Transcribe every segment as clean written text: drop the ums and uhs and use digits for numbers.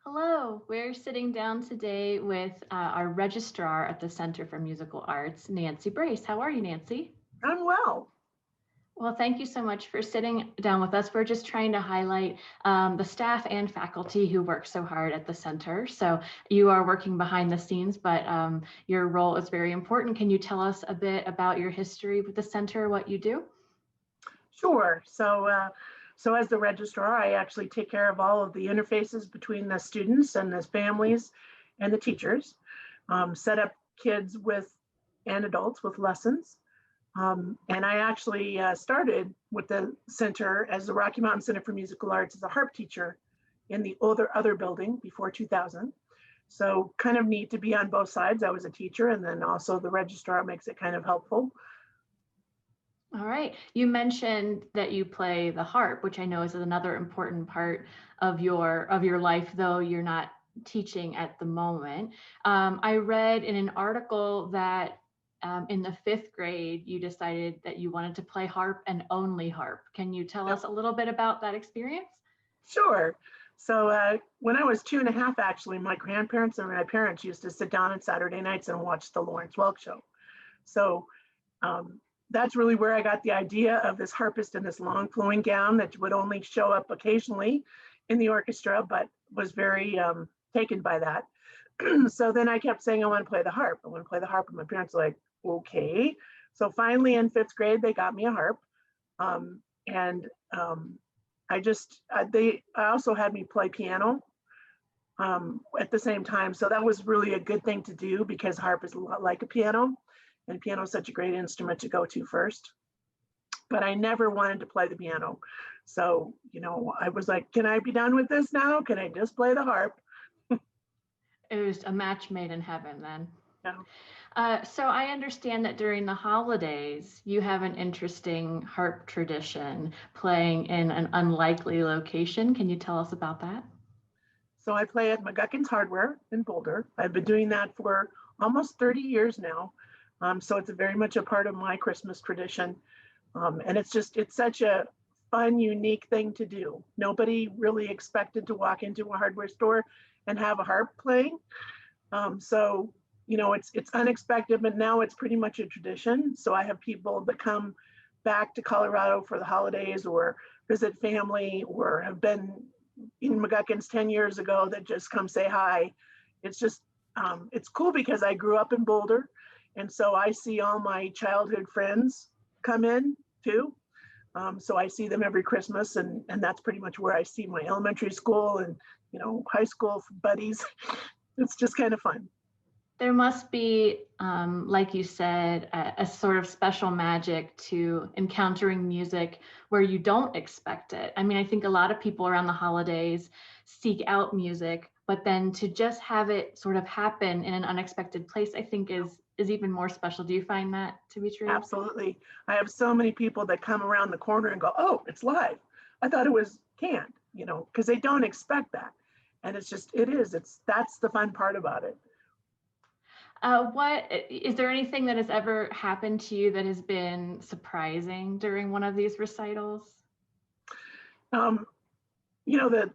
Hello, we're sitting down today with our registrar at the Center for Musical Arts, Nancy Brace. How are you, Nancy? I'm well. Well, thank you so much for sitting down with us. We're just trying to highlight the staff and faculty who work so hard at the center. So you are working behind the scenes, but your role is very important. Can you tell us a bit about your history with the center, what you do? Sure. So as the registrar, I actually take care of all of the interfaces between the students and the families and the teachers, set up kids with and adults with lessons. And I actually started with the center as the Rocky Mountain Center for Musical Arts as a harp teacher in the other building before 2000. So kind of neat to be on both sides. I was a teacher, and then also the registrar makes it kind of helpful. All right. You mentioned that you play the harp, which I know is another important part of your life, though you're not teaching at the moment. I read in an article that in the fifth grade, you decided that you wanted to play harp and only harp. Can you tell us a little bit about that experience? Sure. So when I was 2.5, actually, my grandparents and my parents used to sit down on Saturday nights and watch the Lawrence Welk show. So um, that's really where I got the idea of this harpist in this long flowing gown that would only show up occasionally in the orchestra, but was very taken by that. So then I kept saying, I want to play the harp. I want to play the harp. And my parents were like, okay. So finally in fifth grade, they got me a harp. And I also had me play piano at the same time. So that was really a good thing to do because harp is a lot like a piano, and piano is such a great instrument to go to first. But I never wanted to play the piano. So, I was like, can I be done with this now? Can I just play the harp? It was a match made in heaven then. Yeah. So I understand that during the holidays, you have an interesting harp tradition playing in an unlikely location. Can you tell us about that? So I play at McGuckin's Hardware in Boulder. I've been doing that for almost 30 years now. So it's very much a part of my Christmas tradition. And it's such a fun, unique thing to do. Nobody really expected to walk into a hardware store and have a harp playing. So it's unexpected, but now it's pretty much a tradition. So I have people that come back to Colorado for the holidays or visit family or have been in McGuckin's 10 years ago that just come say hi. It's just, it's cool because I grew up in Boulder. And so I see all my childhood friends come in too. So I see them every Christmas, and that's pretty much where I see my elementary school and, high school buddies. It's just kind of fun. There must be, like you said, a sort of special magic to encountering music where you don't expect it. I mean, I think a lot of people around the holidays seek out music, but then to just have it sort of happen in an unexpected place, I think is even more special. Do you find that to be true? Absolutely. I have so many people that come around the corner and go, oh, it's live. I thought it was canned, because they don't expect that. And that's the fun part about it. What is there anything that has ever happened to you that has been surprising during one of these recitals? Um, the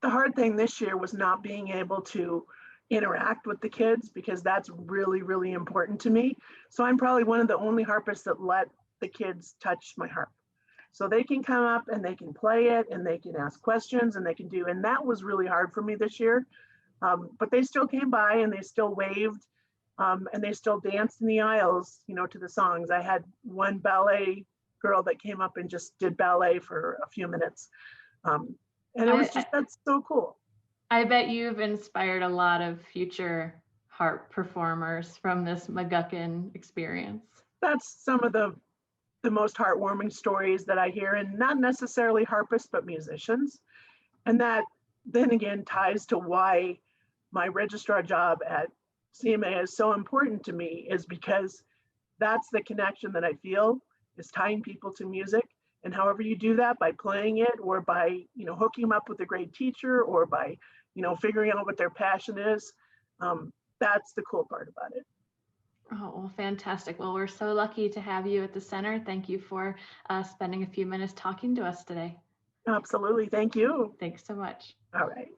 hard thing this year was not being able to interact with the kids because that's really, really important to me. So I'm probably one of the only harpists that let the kids touch my harp. So they can come up and they can play it and they can ask questions and and that was really hard for me this year. But they still came by and they still waved and they still danced in the aisles, to the songs. I had one ballet girl that came up and just did ballet for a few minutes. Um, and that's so cool. I bet you've inspired a lot of future harp performers from this McGuckin experience. That's some of the most heartwarming stories that I hear, and not necessarily harpists, but musicians. And that then again ties to why my registrar job at CMA is so important to me, is because that's the connection that I feel is tying people to music. And however you do that, by playing it or by, hooking them up with a great teacher or by, figuring out what their passion is, that's the cool part about it. Oh, well, fantastic. Well, we're so lucky to have you at the center. Thank you for spending a few minutes talking to us today. Absolutely. Thank you. Thanks so much. All right.